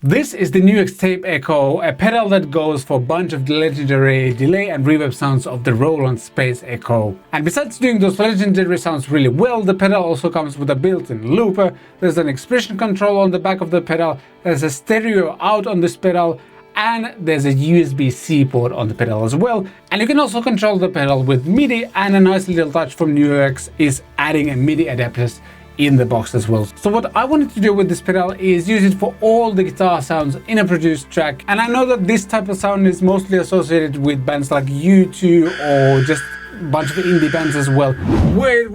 This is the NUX Tape Echo, a pedal that goes for a bunch of the legendary delay and reverb sounds of the Roland Space Echo. And besides doing those legendary sounds really well, the pedal also comes with a built-in looper, there's an expression control on the back of the pedal, there's a stereo out on this pedal, and there's a USB-C port on the pedal as well. And you can also control the pedal with MIDI, and a nice little touch from NUX is adding a MIDI adapters in the box as well. So what I wanted to do with this pedal is use it for all the guitar sounds in a produced track. And I know that this type of sound is mostly associated with bands like U2 or just a bunch of indie bands as well. Wait,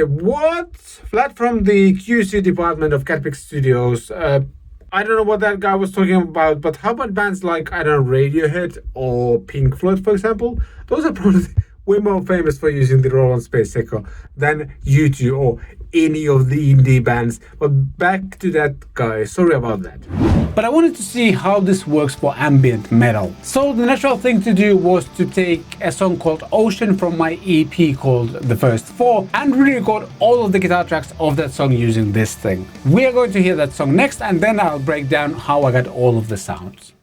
what? Flat from the QC department of Catpic Studios. I don't know what that guy was talking about, but how about bands like, I don't know, Radiohead or Pink Floyd, for example? Those are probably way more famous for using the Roland Space Echo than U2 or any of the indie bands. But back to that guy, sorry about that. But I wanted to see how this works for ambient metal. So the natural thing to do was to take a song called Ocean from my EP called The First Four and re-record all of the guitar tracks of that song using this thing. We are going to hear that song next, and then I'll break down how I got all of the sounds.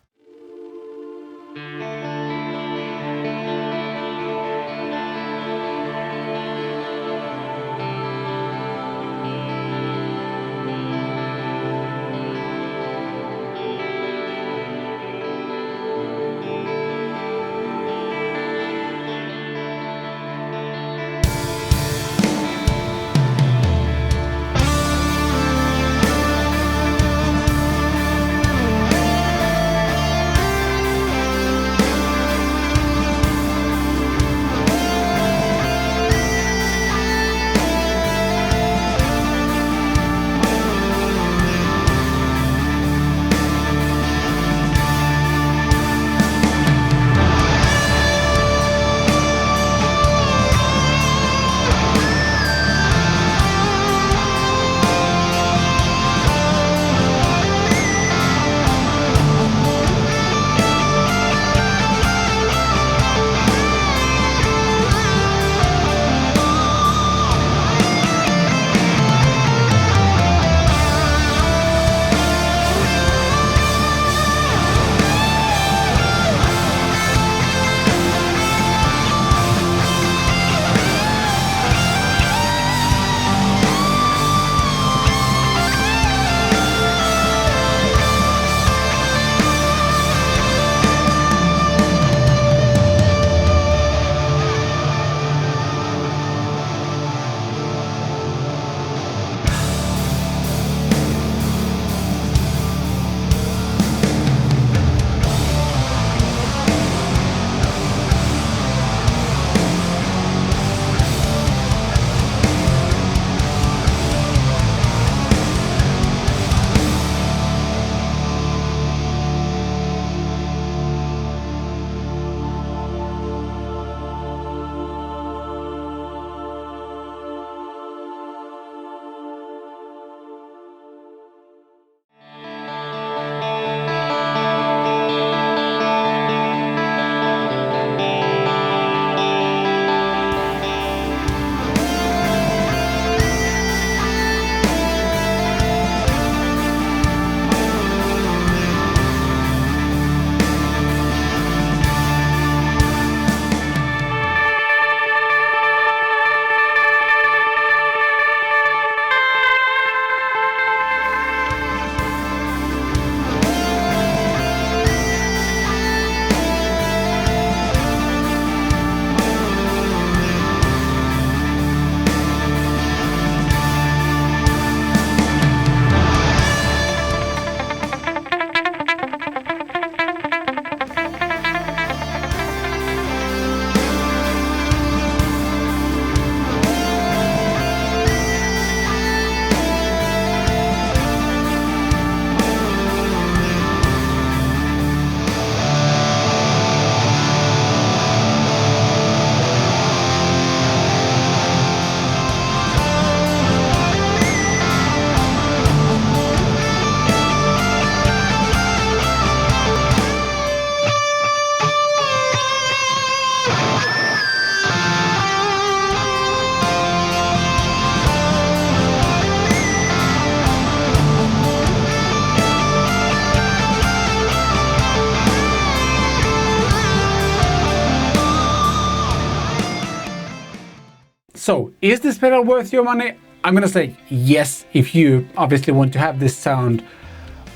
So, is this pedal worth your money? I'm gonna say yes, if you obviously want to have this sound.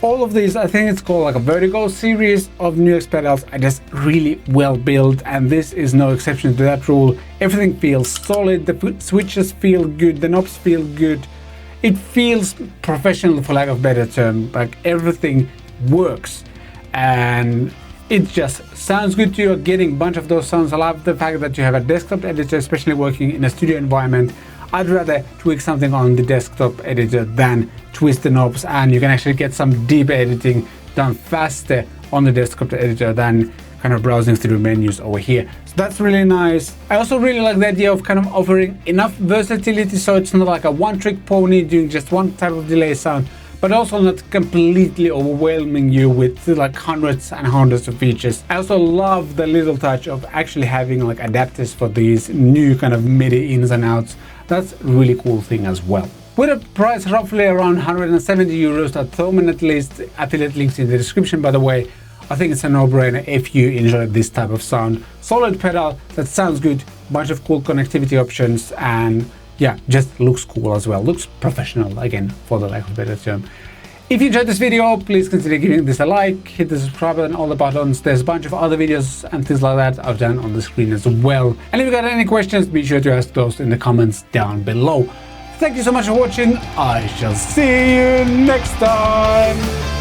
All of these, I think it's called like a Vertigo series of NUX pedals, are just really well built, and this is no exception to that rule. Everything feels solid, the switches feel good, the knobs feel good. It feels professional, for lack of a better term. Like everything works, and it just sounds good to you. You're getting a bunch of those sounds. I love the fact that you have a desktop editor, especially working in a studio environment. I'd rather tweak something on the desktop editor than twist the knobs, and you can actually get some deep editing done faster on the desktop editor than kind of browsing through menus over here. So that's really nice. I also really like the idea of kind of offering enough versatility, so it's not like a one-trick pony doing just one type of delay sound, but also not completely overwhelming you with like hundreds and hundreds of features. I also love the little touch of actually having like adapters for these new kind of MIDI ins and outs. That's a really cool thing as well. With a price roughly around 170 euros at home, and at least affiliate links in the description, by the way, I think it's a no-brainer if you enjoy this type of sound. Solid pedal that sounds good, bunch of cool connectivity options, and yeah, just looks cool as well. Looks professional, again, for the lack of a better term. If you enjoyed this video, please consider giving this a like, hit the subscribe button, all the buttons. There's a bunch of other videos and things like that I've done on the screen as well. And if you got any questions, be sure to ask those in the comments down below. Thank you so much for watching. I shall see you next time.